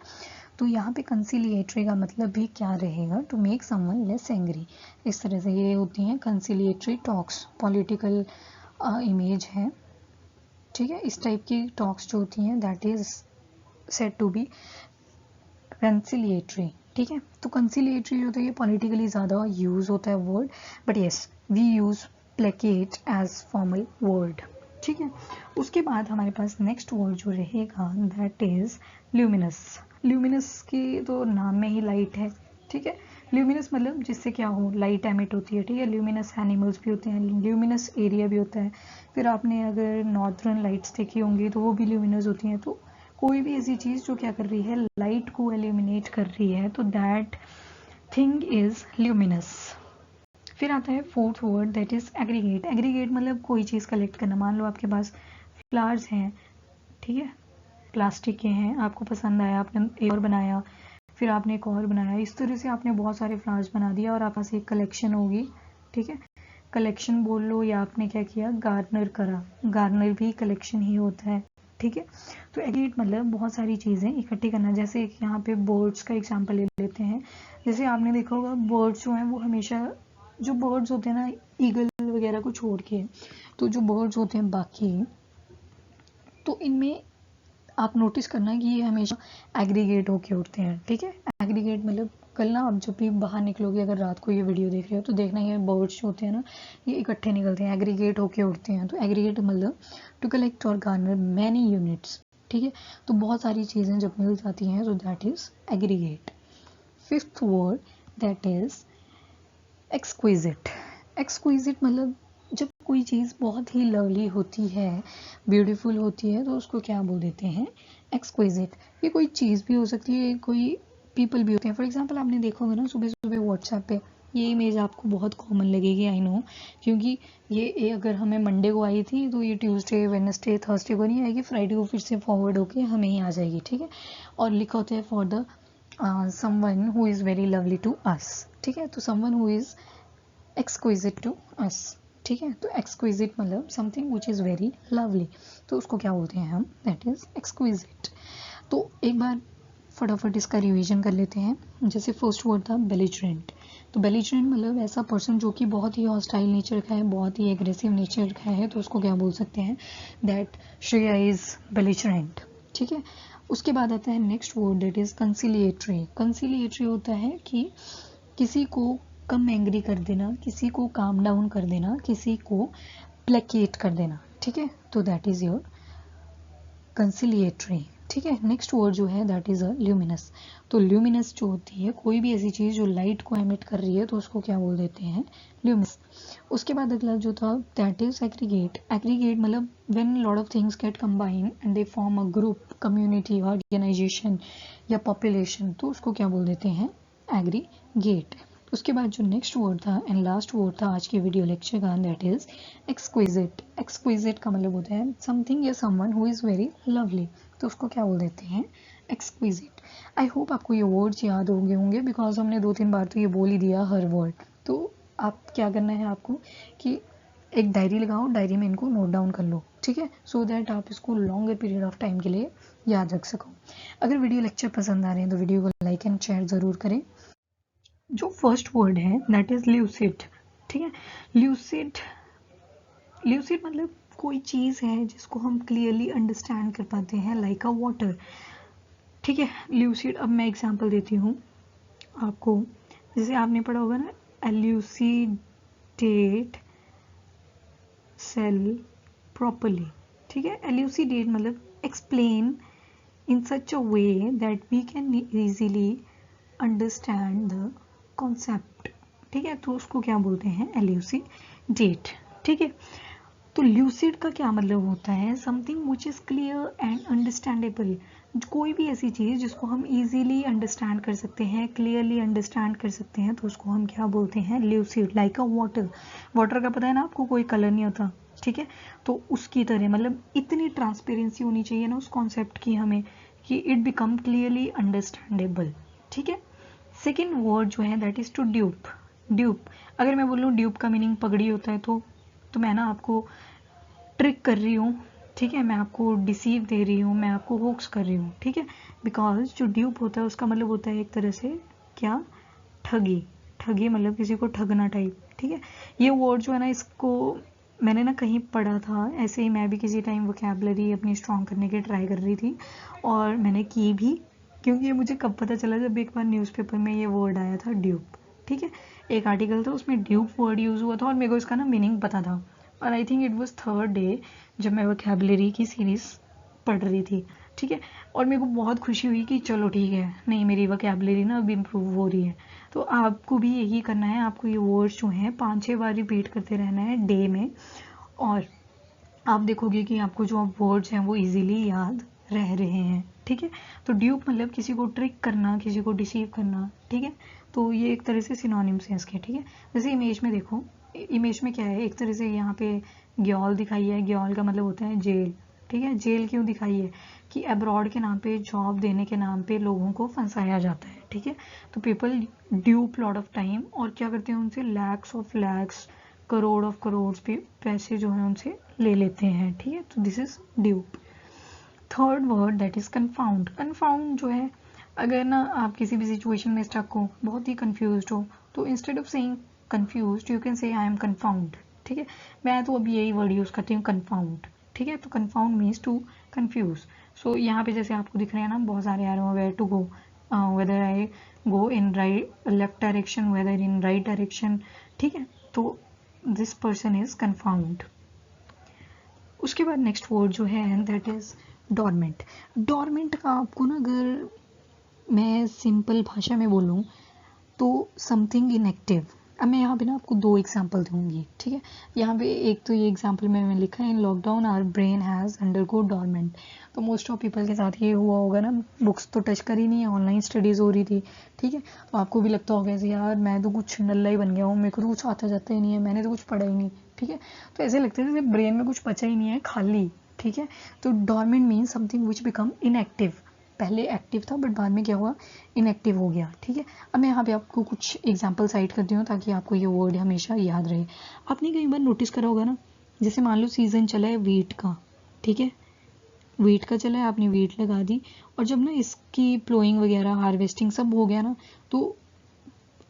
तो यहाँ पे कंसिलिएटरी का मतलब भी क्या रहेगा, to make someone less angry. इस तरह से ये होती हैं कंसिलिएटरी टॉक्स, पॉलिटिकल इमेज है, ठीक है। इस टाइप की टॉक्स जो होती हैं that is said to be conciliatory, ठीक है। तो कंसिलिएटरी जो होता है ये पॉलिटिकली ज़्यादा यूज होता है word, but yes we use placate as formal word, ठीक है। उसके बाद हमारे पास नेक्स्ट वर्ड जो रहेगा दैट इज ल्यूमिनस। ल्यूमिनस की तो नाम में ही लाइट है, ठीक है। ल्यूमिनस मतलब जिससे क्या हो, लाइट एमिट होती है, ठीक है। ल्यूमिनस एनिमल्स भी होते हैं, ल्यूमिनस एरिया भी होता है। फिर आपने अगर नॉर्दर्न लाइट्स देखी होंगी तो वो भी ल्यूमिनस होती हैं। तो कोई भी ऐसी चीज़ जो क्या कर रही है, लाइट को एल्यूमिनेट कर रही है, तो दैट थिंग इज ल्यूमिनस। फिर आता है fourth word that is aggregate. Aggregate मतलब कोई चीज़ कलेक्ट करना। मान लो आपके पास फ्लावर्स हैं, ठीक है, प्लास्टिक के हैं, आपको पसंद आया, आपने एक और बनाया, फिर आपने एक और बनाया, इस तरह से आपने बहुत सारे फ्लावर्स बना दिया और आपके पास एक कलेक्शन होगी, ठीक है। कलेक्शन बोल लो, या आपने क्या किया, गार्डनर करा, गार्डनर भी कलेक्शन ही होता है, ठीक है। तो एग्रीगेट मतलब बहुत सारी चीज़ें इकट्ठी करना। जैसे यहाँ पे बर्ड्स का एग्जांपल ले लेते हैं। जैसे आपने देखा होगा बर्ड्स जो हैं वो हमेशा, जो बर्ड्स होते हैं ना, ईगल वगैरह को छोड़ के, तो जो बर्ड्स होते हैं बाकी, तो इनमें आप नोटिस करना कि ये हमेशा एग्रीगेट होके उठते हैं, ठीक है। एग्रीगेट मतलब कल ना आप जब भी बाहर निकलोगे, अगर रात को ये वीडियो देख रहे हो तो देखना ये बर्ड्स जो होते हैं ना, ये इकट्ठे निकलते हैं, एग्रीगेट होके उठते हैं। तो एग्रीगेट मतलब टू कलेक्ट और गार्नर मैनी यूनिट्स, ठीक है। तो बहुत सारी चीज़ें जब मिल जाती हैं तो that is aggregate. Fifth word that is exquisite. Exquisite मतलब जब कोई चीज़ बहुत ही लवली होती है, ब्यूटीफुल होती है, तो उसको क्या बोल देते हैं, एक्सक्विजिट। ये कोई चीज़ भी हो सकती है, कोई पीपल भी होते हैं। फॉर एग्जांपल आपने देखा होगा ना सुबह सुबह व्हाट्सएप पे, ये इमेज आपको बहुत कॉमन लगेगी, आई नो, क्योंकि ये अगर हमें मंडे को आई थी तो ये ट्यूसडे, वेडनेसडे, थर्सडे को नहीं आएगी, फ्राइडे को फिर से फॉरवर्ड होके हमें ही आ जाएगी, ठीक है। और लिखा होता है for the someone who is very lovely to us, ठीक है। तो someone who is exquisite to us, ठीक है। तो exquisite मतलब something which is very lovely, तो उसको क्या बोलते हैं हम, that is exquisite। तो एक बार फटाफट इसका रिवीजन कर लेते हैं। जैसे फर्स्ट वर्ड था belligerent। तो belligerent मतलब ऐसा पर्सन जो कि बहुत ही हॉस्टाइल नेचर का है, बहुत ही एग्रेसिव नेचर का है, तो उसको क्या बोल सकते हैं, that Shreya is belligerent, ठीक है। उसके बाद आता है next word that is conciliatory. कंसिलिएटरी होता है कि किसी को कम एंग्री कर देना, किसी को काम डाउन कर देना, किसी को प्लेकेट कर देना, ठीक है। तो दैट इज योर कंसिलिएटरी, ठीक है। नेक्स्ट वर्ड जो है दैट इज अ ल्यूमिनस। तो ल्यूमिनस जो होती है कोई भी ऐसी चीज़ जो लाइट को एमिट कर रही है, तो उसको क्या बोल देते हैं, ल्यूमिनस। उसके बाद अगला जो था दैट इज एग्रीगेट। एग्रीगेट मतलब when lot of things get combined and they form a group, community, organisation या पॉपुलेशन, तो उसको क्या बोल देते हैं, एग्रीगेट। उसके बाद जो नेक्स्ट वर्ड था एंड लास्ट वर्ड था आज के वीडियो लेक्चर का, दैट इज एक्सक्विजिट। एक्सक्विजिट का मतलब होता है समथिंग या someone who is very lovely, तो उसको क्या बोल देते हैं, एक्सक्विजिट। आई होप आपको ये वर्ड्स याद हो गए होंगे बिकॉज हमने 2-3 बार तो ये बोल ही दिया हर वर्ड। तो आप क्या करना है आपको कि एक डायरी लगाओ, डायरी में इनको नोट डाउन कर लो, ठीक है, सो दैट आप इसको लॉन्गर पीरियड ऑफ टाइम के लिए याद रख सको। अगर वीडियो लेक्चर पसंद आ रहे हैं तो वीडियो को लाइक एंड शेयर ज़रूर करें। जो फर्स्ट वर्ड है दैट इज ल्यूसिड, ठीक है। ल्यूसिड, ल्यूसिड मतलब कोई चीज़ है जिसको हम क्लियरली अंडरस्टैंड कर पाते हैं, लाइक अ वाटर, ठीक है। ल्यूसिड, अब मैं एग्जांपल देती हूँ आपको, जैसे आपने पढ़ा होगा ना, एल्यूसिडेट सेल प्रॉपरली, ठीक है। एल्यूसिडेट मतलब explain in such a way that we can easily understand the concept, ठीक है, तो उसको क्या बोलते हैं, elucidate, ठीक है। तो lucid का क्या मतलब होता है, something which is clear and understandable, कोई भी ऐसी चीज़ जिसको हम easily understand कर सकते हैं, clearly understand कर सकते हैं, तो उसको हम क्या बोलते हैं, lucid, like a water। water का पता है ना आपको, कोई कलर नहीं होता, ठीक है, तो उसकी तरह मतलब इतनी ट्रांसपेरेंसी होनी चाहिए ना उस कॉन्सेप्ट की हमें कि इट बिकम क्लियरली अंडरस्टैंडेबल, ठीक है। सेकेंड वर्ड जो है that is to dupe. Dupe, अगर मैं बोलूँ ड्यूप का मीनिंग पगड़ी होता है तो मैं ना आपको ट्रिक कर रही हूँ, ठीक है, मैं आपको डिसीव दे रही हूँ, मैं आपको होक्स कर रही हूँ, ठीक है। बिकॉज जो ड्यूप होता है उसका मतलब होता है एक तरह से क्या, ठगी। ठगी मतलब किसी को ठगना टाइप, ठीक है। ये वर्ड जो है ना, इसको मैंने ना कहीं पढ़ा था, ऐसे ही मैं भी किसी टाइम वोकैबुलरी अपनी स्ट्रॉन्ग करने की ट्राई कर रही थी और मैंने की भी, क्योंकि ये मुझे कब पता चला, जब एक बार न्यूज़पेपर में ये वर्ड आया था ड्यूप, ठीक है। एक आर्टिकल था उसमें ड्यूप वर्ड यूज़ हुआ था और मेरे को इसका ना मीनिंग पता था, और I think it was third day जब मैं वोकैबुलरी की सीरीज़ पढ़ रही थी, ठीक है। और मेरे को बहुत खुशी हुई कि चलो ठीक है, नहीं मेरी वोकैबुलरी ना अब इम्प्रूव हो रही है। तो आपको भी यही करना है, आपको ये वर्ड्स जो हैं 5-6 बार रिपीट करते रहना है डे में, और आप देखोगे कि आपको जो वर्ड्स हैं वो इजीली याद रह रहे हैं, ठीक है। तो ड्यूप मतलब किसी को ट्रिक करना, किसी को डिसीव करना, ठीक है। तो ये एक तरह से सिनोनिम्स हैं इसके, ठीक है। जैसे इमेज में देखो, इमेज में क्या है, एक तरह से यहाँ पे ग्योल दिखाई है, ग्योल का मतलब होता है जेल, ठीक है। जेल क्यों दिखाई है कि अब्रॉड के नाम पे, जॉब देने के नाम पे लोगों को फंसाया जाता है, ठीक है। तो people dupe lot of time, और क्या करते हैं उनसे लैक्स ऑफ लैक्स, करोड़ ऑफ करोड़ पे पैसे जो है उनसे ले लेते हैं, ठीक है। तो this is dupe. Third word that is confound. Confound जो है, अगर ना आप किसी भी सिचुएशन में स्टक हो, बहुत ही कंफ्यूज्ड हो, तो instead of saying confused you can say I am confound, ठीक है। मैं तो अभी यही वर्ड यूज़ करती हूँ, कन्फाउंड, ठीक है। तो कन्फाउंड मीन्स टू कंफ्यूज। सो यहाँ पे जैसे आपको दिख रहे हैं ना बहुत सारे arrow, where to go, whether I go in right left direction, whether in right direction, ठीक है। तो दिस पर्सन इज कन्फाउंड। उसके बाद नेक्स्ट वर्ड जो है दैट इज डॉर्मेंट। डॉर्मेंट का आपको ना अगर मैं सिंपल भाषा में बोलूँ तो समथिंग इनएक्टिव। अब मैं यहाँ पे ना आपको 2 एग्जांपल दूंगी, ठीक है। यहाँ पे एक तो ये एग्जांपल में मैंने लिखा है, in lockdown our brain has undergo dormant. तो मोस्ट ऑफ पीपल के साथ ये हुआ होगा ना, बुक्स तो टच करी नहीं है, ऑनलाइन स्टडीज़ हो रही थी, ठीक है। तो आपको भी लगता होगा ऐसे, यार मैं तो कुछ नल्ला ही बन गया हूँ, मेरे को तो कुछ आता जाता ही नहीं है, मैंने तो कुछ पढ़ा ही नहीं, ठीक है। तो ऐसे लगता है जैसे ब्रेन में कुछ बचा ही नहीं है, खाली, ठीक है। तो डॉर्मेंट मीन समथिंग विच बिकम इनएक्टिव। पहले एक्टिव था बट बाद में क्या हुआ, इनएक्टिव हो गया, ठीक है। अब मैं यहाँ पे आपको कुछ एग्जांपल साइड करती हूँ ताकि आपको ये वर्ड हमेशा याद रहे। आपने कई बार नोटिस करा होगा ना, जैसे मान लो सीजन चला है वीट का, ठीक है, वीट का चला है, आपने वीट लगा दी, और जब ना इसकी प्लोइंग वगैरह हार्वेस्टिंग सब हो गया ना, तो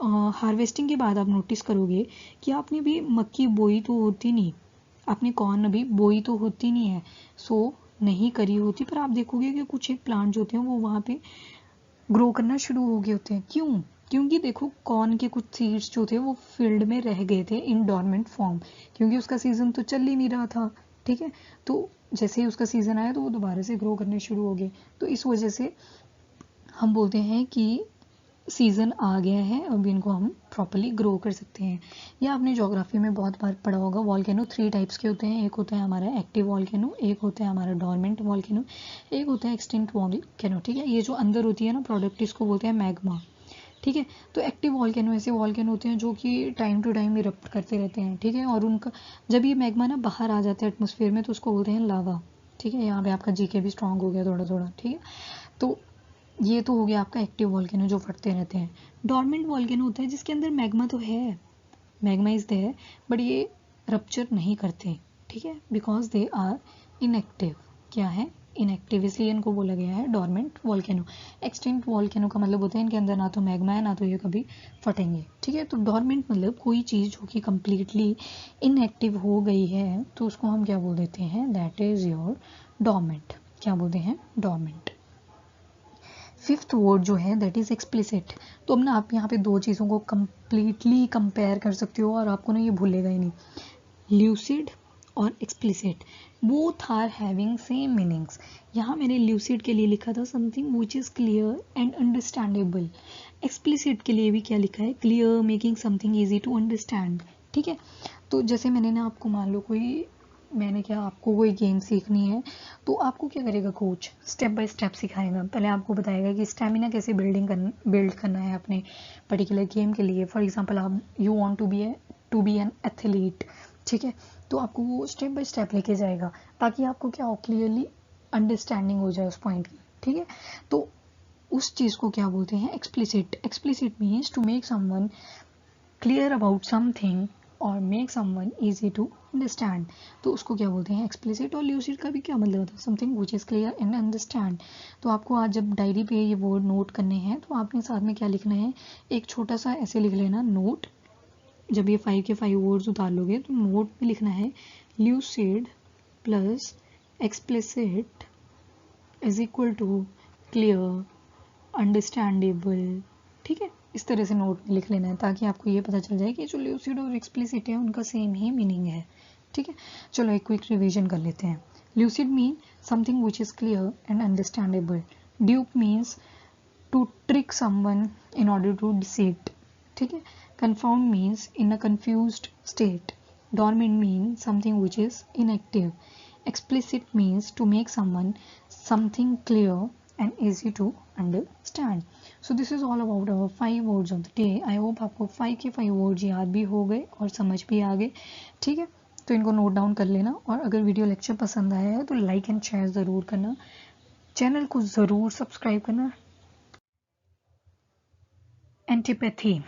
हार्वेस्टिंग के बाद आप नोटिस करोगे कि आपने भी मक्की बोई तो होती नहीं, आपने कॉर्न अभी बोई तो होती नहीं है, सो नहीं करी होती, पर आप देखोगे कि कुछ एक प्लांट जो होते हैं वो वहाँ पे ग्रो करना शुरू हो गए होते हैं। क्यों? क्योंकि देखो कॉर्न के कुछ सीड्स जो थे वो फील्ड में रह गए थे इन डॉर्मेंट फॉर्म, क्योंकि उसका सीजन तो चल ही नहीं रहा था, ठीक है। तो जैसे ही उसका सीजन आया तो वो दोबारा से ग्रो करने शुरू हो गए। तो इस वजह से हम बोलते हैं कि सीज़न आ गया है, अब इनको हम प्रॉपरली ग्रो कर सकते हैं। या आपने ज्योग्राफी में बहुत बार पढ़ा होगा, वॉल्केनो 3 टाइप्स के होते हैं, एक होता है हमारा एक्टिव वॉल्केनो, एक होता है हमारा डॉर्मेंट वॉल्केनो, एक होता है एक्सटिंक्ट वॉल्केनो, ठीक है। ये जो अंदर होती है ना प्रोडक्ट, इसको बोलते हैं मैग्मा, ठीक है। तो एक्टिव वॉल्केनो ऐसे वॉल्केनो होते हैं जो कि टाइम टू टाइम इरप्ट करते रहते हैं, ठीक है। और उनका जब ये मैग्मा ना बाहर आ जाता है एटमॉस्फेयर में तो उसको बोलते हैं लावा, ठीक है। यहाँ पे आपका जीके भी स्ट्रांग हो गया थोड़ा थोड़ा, ठीक है। तो ये तो हो गया आपका एक्टिव वॉल्केनो जो फटते रहते हैं। डॉर्मेंट वॉल्केनो होता है जिसके अंदर मैग्मा तो है, मैग्मा इज देयर, बट ये रप्चर नहीं करते, ठीक है, बिकॉज दे आर इनएक्टिव। क्या है? इनएक्टिव, इसलिए इनको बोला गया है डॉर्मेंट वॉल्केनो। एक्सटिंक्ट वॉल्केनो का मतलब होता है इनके अंदर ना तो मैग्मा है ना तो ये कभी फटेंगे, ठीक है। तो डॉर्मेंट मतलब कोई चीज़ जो कि कम्प्लीटली इनएक्टिव हो गई है तो उसको हम क्या बोल देते हैं? That is your dormant. क्या बोलते हैं? डॉर्मेंट। फिफ्थ वर्ड जो है दैट इज एक्सप्लिसिट। तो अब ना आप यहाँ पे दो चीज़ों को कम्प्लीटली कंपेयर कर सकते हो और आपको ना ये भूलेगा ही नहीं, ल्यूसिड और explicit, both are having same meanings. यहाँ मैंने ल्यूसिड के लिए लिखा था something which is clear and understandable. Explicit के लिए भी क्या लिखा है? Clear, making something easy to understand, ठीक है। तो जैसे मैंने ना आपको मान लो आपको कोई गेम सीखनी है तो आपको क्या करेगा कोच? स्टेप बाय स्टेप सिखाएगा। पहले आपको बताएगा कि स्टेमिना कैसे बिल्ड करना है अपने पर्टिकुलर गेम के लिए। फॉर एग्जांपल आप you want to be an athlete, ठीक है। तो आपको वो स्टेप बाय स्टेप लेके जाएगा ताकि आपको क्या हो? क्लियरली अंडरस्टैंडिंग हो जाए उस पॉइंट की, ठीक है। तो उस चीज़ को क्या बोलते हैं? Explicit. Explicit means to make someone clear about something और make someone easy to understand. तो उसको क्या बोलते हैं? एक्सप्लिसिट। और ल्यूसिड का भी क्या मतलब होता है? Something which is clear and understand. तो आपको आज जब डायरी पे ये वर्ड नोट करने हैं तो आपने साथ में क्या लिखना है? एक छोटा सा ऐसे लिख लेना नोट। जब ये 5 के 5 वर्ड्स उतार लोगे तो नोट में लिखना है lucid plus explicit is equal to clear understandable, ठीक है। इस तरह से नोट में लिख लेना है ताकि आपको ये पता चल जाए कि जो ल्यूसिड और एक्सप्लिसिट है उनका सेम ही मीनिंग है, ठीक है। चलो एक क्विक रिवीजन कर लेते हैं। Lucid mean something which is clear and understandable. Dupe means to trick someone in order to deceit, ठीक है। Confound means in a confused state. Dormant mean something which is inactive. Explicit means to make someone something clear and easy to understand. So this is all about our 5 words of the day. I hope आपको 5 के 5 words याद भी हो गए और समझ भी आ गए, ठीक है। तो इनको नोट डाउन कर लेना और अगर वीडियो लेक्चर पसंद आया है तो लाइक एंड शेयर ज़रूर करना, चैनल को ज़रूर सब्सक्राइब करना। एंटीपैथी,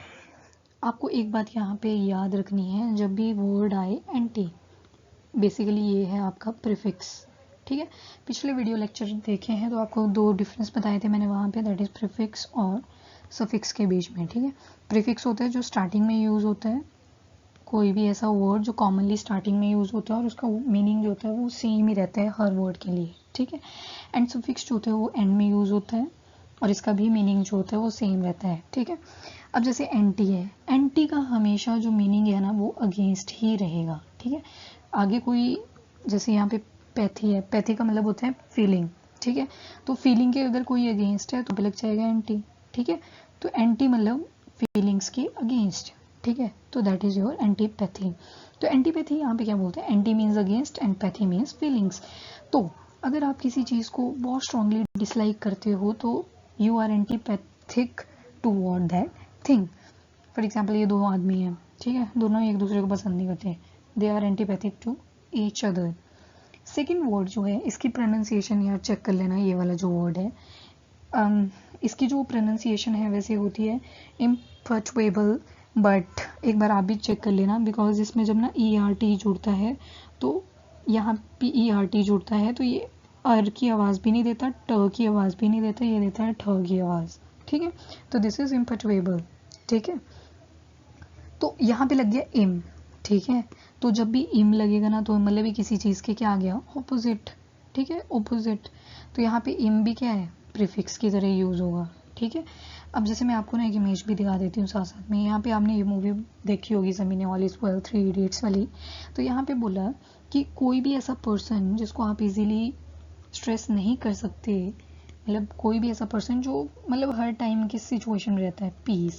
आपको एक बात यहाँ पे याद रखनी है, जब भी वर्ड आए एंटी, बेसिकली ये है आपका प्रीफिक्स, ठीक है। पिछले वीडियो लेक्चर देखे हैं तो आपको दो डिफरेंस बताए थे मैंने वहाँ पे, दैट इज़ प्रीफिक्स और सफिक्स के बीच में, ठीक है। प्रीफिक्स होता है जो स्टार्टिंग में यूज़ होता है, कोई भी ऐसा वर्ड जो कॉमनली स्टार्टिंग में यूज़ होता है और उसका मीनिंग जो होता है वो सेम ही रहता है हर वर्ड के लिए, ठीक है। एंड सफिक्स जो होता है वो एंड में यूज़ होता है और इसका भी मीनिंग जो होता है वो सेम रहता है, ठीक है। अब जैसे एंटी है, एंटी का हमेशा जो मीनिंग है ना वो अगेंस्ट ही रहेगा, ठीक है। आगे कोई, जैसे यहाँ पे पैथी है, पैथी का मतलब होता है फीलिंग, ठीक है। तो फीलिंग के अगर कोई अगेंस्ट है तो लग जाएगा एंटी, ठीक है। तो एंटी मतलब फीलिंग्स के अगेंस्ट, ठीक है। तो दैट इज योर एंटीपैथी। तो एंटीपैथी यहाँ पे क्या बोलते हैं? Anti means against and pathy means feelings. तो अगर आप किसी चीज़ को बहुत स्ट्रांगली डिसलाइक करते हो तो you are antipathic toward that thing. For example ये दो आदमी हैं, ठीक है, दोनों एक दूसरे को पसंद नहीं करते, they are antipathic to each other. Second word जो है इसकी प्रोनाउंसिएशन यार चेक कर लेना, ये वाला जो वर्ड है इसकी जो प्रोनाउंसिएशन है वैसे होती है इम्पर्चुएबल, बट एक बार आप भी चेक कर लेना बिकॉज इसमें जब ना ERT जुड़ता है तो यहाँ पे ERT जुड़ता है तो ये अर की आवाज़ भी नहीं देता, ट की आवाज़ भी नहीं देता, ये देता है ठ की आवाज़, ठीक है। तो दिस इज इम्पर्चुएबल, ठीक है। तो यहाँ पे लग गया इम, ठीक है। तो जब भी इम लगेगा ना तो मतलब भी किसी चीज़ के क्या आ गया? ऑपोजिट, ठीक है, ऑपोजिट। तो यहाँ पे इम भी क्या है? प्रीफिक्स की तरह यूज़ होगा, ठीक है। अब जैसे मैं आपको ना एक इमेज भी दिखा देती हूँ साथ साथ में। यहाँ पे आपने ये मूवी देखी होगी ज़मीन ऑल इज वेल, 3 इडियट्स वाली। तो यहाँ पे बोला कि कोई भी ऐसा पर्सन जिसको आप इजीली स्ट्रेस नहीं कर सकते, मतलब कोई भी ऐसा पर्सन जो मतलब हर टाइम किस सिचुएशन में रहता है पीस,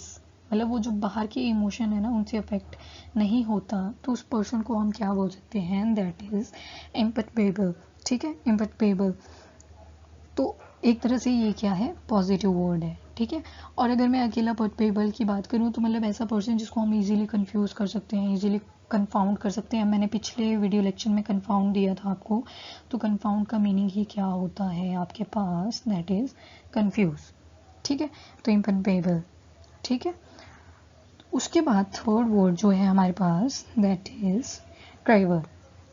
मतलब वो जो बाहर के इमोशन है ना उनसे अफेक्ट नहीं होता, तो उस पर्सन को हम क्या बोल सकते हैं? दैट इज इम्पैथेबल, ठीक है, इम्पैथेबल। तो एक तरह से ये क्या है, पॉजिटिव वर्ड है, ठीक है। और अगर मैं अकेला पीपल की बात करूँ तो मतलब ऐसा पर्सन जिसको हम इजीली कंफ्यूज कर सकते हैं, इजीली कंफाउंड कर सकते हैं। मैंने पिछले वीडियो लेक्चर में कंफाउंड दिया था आपको, तो कंफाउंड का मीनिंग ही क्या होता है आपके पास, दैट इज कंफ्यूज, ठीक है। तो इम्पनपेबल, ठीक है। उसके बाद थर्ड वर्ड जो है हमारे पास, दैट इज क्राइवर,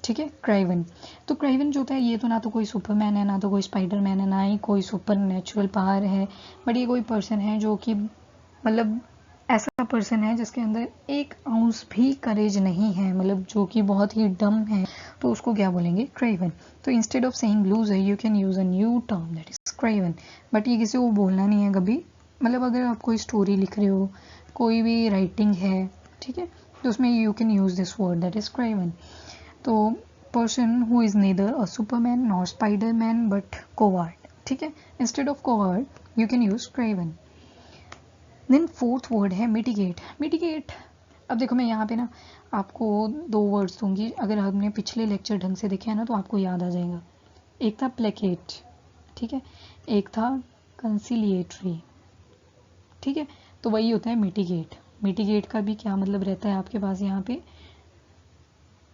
ठीक है, क्राइवन। तो क्राइवन जो होता है ये तो ना तो कोई सुपरमैन है, ना तो कोई स्पाइडरमैन है, ना ही कोई सुपर नेचुरल पावर है, बट ये कोई पर्सन है जो कि मतलब ऐसा पर्सन है जिसके अंदर एक आउंस भी करेज नहीं है, मतलब जो कि बहुत ही डम है, तो उसको क्या बोलेंगे, क्राइवन। तो instead of saying loser you can use a new term that is क्राइवन, but ये किसी को बोलना नहीं है कभी। मतलब अगर आप कोई स्टोरी लिख रहे हो, कोई भी राइटिंग है, ठीक है, तो उसमें you can use this word that is craven. तो person who is neither a superman nor spiderman but coward, ठीक है, instead of coward you can use craven. Then fourth word है मिटिगेट। मिटिगेट, अब देखो मैं यहाँ पे ना आपको दो वर्ड्स दूंगी, अगर हमने पिछले लेक्चर ढंग से देखे हैं ना तो आपको याद आ जाएगा। एक था प्लेकेट, ठीक है, एक था कंसिलिएटरी, ठीक है, तो वही होता है मिटिगेट। मिटिगेट का भी क्या मतलब रहता है आपके पास यहाँ पे,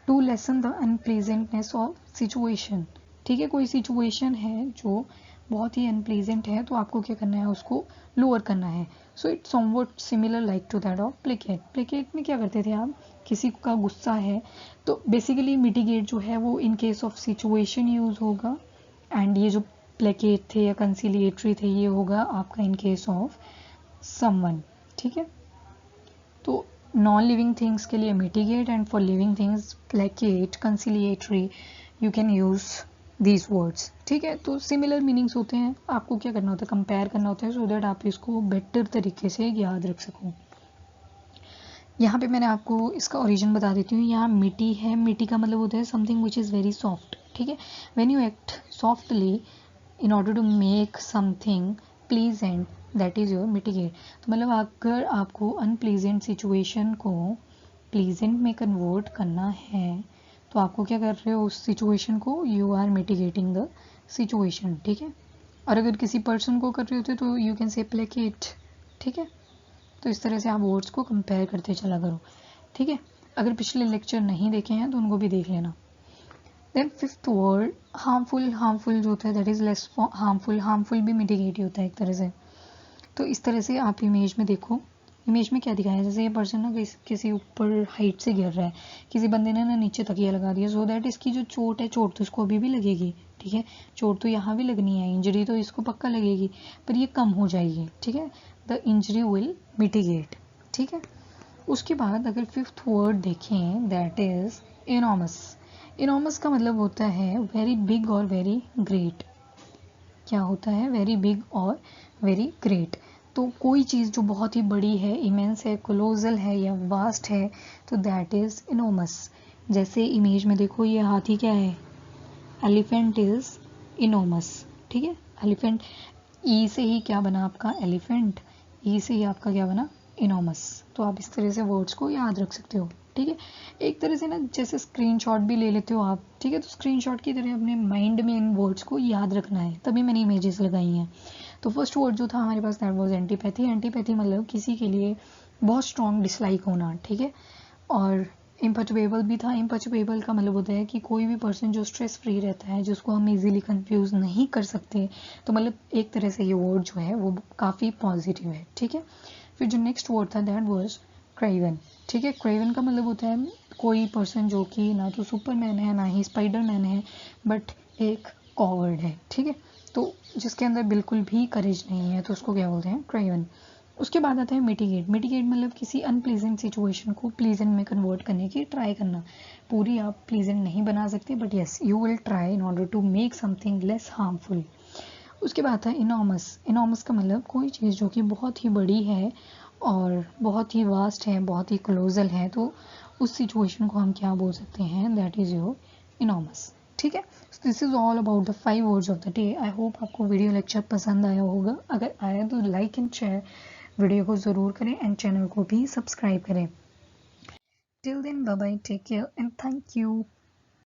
to lessen the unpleasantness of situation, ठीक है। कोई सिचुएशन है जो बहुत ही अनप्लेजेंट है तो आपको क्या करना है, उसको लोअर करना है। So it's somewhat similar like to that of placate. Placate में क्या करते थे आप, किसी का गुस्सा है तो बेसिकली मिटिगेट जो है वो in case of situation use होगा, एंड ये जो प्लेकेट थे या कंसिलिएटरी थे ये होगा आपका इन केस ऑफ समवन, ठीक है। तो नॉन लिविंग थिंग्स के लिए mitigate and for living things placate, conciliatory, you can use these words, ठीक है। तो सिमिलर मीनिंग्स होते हैं, आपको क्या करना होता है, कंपेयर करना होता है सो दैट आप इसको बेटर तरीके से याद रख सको। यहाँ पे मैंने आपको इसका ओरिजिन बता देती हूँ। यहाँ मिट्टी है, मिट्टी का मतलब होता है something which is very soft, ठीक है। When you act softly in order to make something pleasant that is your mitigate. तो मतलब अगर आपको अनप्लीजेंट सिचुएशन को प्लीजेंट में कन्वर्ट करना है तो आपको क्या कर रहे हो, उस सिचुएशन को you are mitigating the situation, ठीक है। और अगर किसी पर्सन को कर रहे होते तो यू कैन से प्लेकेट, ठीक है। तो इस तरह से आप वर्ड्स को कंपेयर करते चला करो, ठीक है। अगर पिछले लेक्चर नहीं देखे हैं तो उनको भी देख लेना। Then fifth word harmful. Harmful जो होता है that is less harmful. Harmful भी मिटिगेट होता है एक तरह से। तो इस तरह से आप इमेज में देखो, इमेज में क्या दिखाया है, जैसे ये पर्सन ना किसी ऊपर हाइट से गिर रहा है, किसी बंदे ने ना नीचे तकिया लगा दिया, सो दैट इसकी जो चोट है, चोट तो इसको अभी भी लगेगी, ठीक है, चोट तो यहाँ भी लगनी है, इंजरी तो इसको पक्का लगेगी, पर ये कम हो जाएगी, ठीक है, द इंजरी विल मिटिगेट, ठीक है। उसके बाद अगर फिफ्थ वर्ड देखें दैट इज इनॉमस। इनॉमस का मतलब होता है वेरी बिग और वेरी ग्रेट। क्या होता है, वेरी बिग और वेरी ग्रेट। तो कोई चीज़ जो बहुत ही बड़ी है, इमेंस है, कोलोजल है या वास्ट है, तो दैट इज इनोमस। जैसे इमेज में देखो ये हाथी क्या है, एलिफेंट इज इनोमस, ठीक है। एलिफेंट, ई से ही क्या बना आपका एलिफेंट, ई से ही आपका क्या बना इनोमस। तो आप इस तरह से वर्ड्स को याद रख सकते हो, ठीक है। एक तरह से ना जैसे स्क्रीनशॉट भी ले लेते हो आप, ठीक है, तो स्क्रीनशॉट की तरह अपने माइंड में इन वर्ड्स को याद रखना है, तभी मैंने इमेजेस लगाई हैं। तो फर्स्ट वर्ड जो था हमारे पास दैट वाज एंटीपैथी। एंटीपैथी मतलब किसी के लिए बहुत स्ट्रॉन्ग डिसलाइक होना, ठीक है। और इम्पचुएबल भी था। इम्पचुएबल का मतलब होता है कि कोई भी पर्सन जो स्ट्रेस फ्री रहता है, जिसको हम इजीली कंफ्यूज नहीं कर सकते, तो मतलब एक तरह से ये वर्ड जो है वो काफ़ी पॉजिटिव है, ठीक है। फिर जो नेक्स्ट वर्ड था दैट वाज क्राइवन, ठीक है। क्राइवन का मतलब होता है कोई पर्सन जो कि ना तो सुपरमैन है ना ही स्पाइडरमैन है, बट एक कॉवर्ड है, ठीक है। तो जिसके अंदर बिल्कुल भी करेज नहीं है तो उसको क्या बोलते हैं, क्राइवन। उसके बाद आता है मिटिगेट। मिटिगेट मतलब किसी अनप्लीजेंट सिचुएशन को प्लीजेंट में कन्वर्ट करने की ट्राई करना। पूरी आप प्लीजेंट नहीं बना सकते, but yes you will try in order to make something less harmful. उसके बाद था इनॉमस। इनॉमस का मतलब कोई चीज़ जो कि बहुत ही बड़ी है और बहुत ही वास्ट है, बहुत ही क्लोजल है, तो उस सिचुएशन को हम क्या बोल सकते हैं, दैट इज योर इनॉमस, ठीक है। This is all about the 5 words of the day. I hope आपको वीडियो लेक्चर पसंद आया होगा। अगर आया तो लाइक एंड शेयर वीडियो को ज़रूर करें एंड चैनल को भी सब्सक्राइब करें। Till then bye bye, take care and thank you.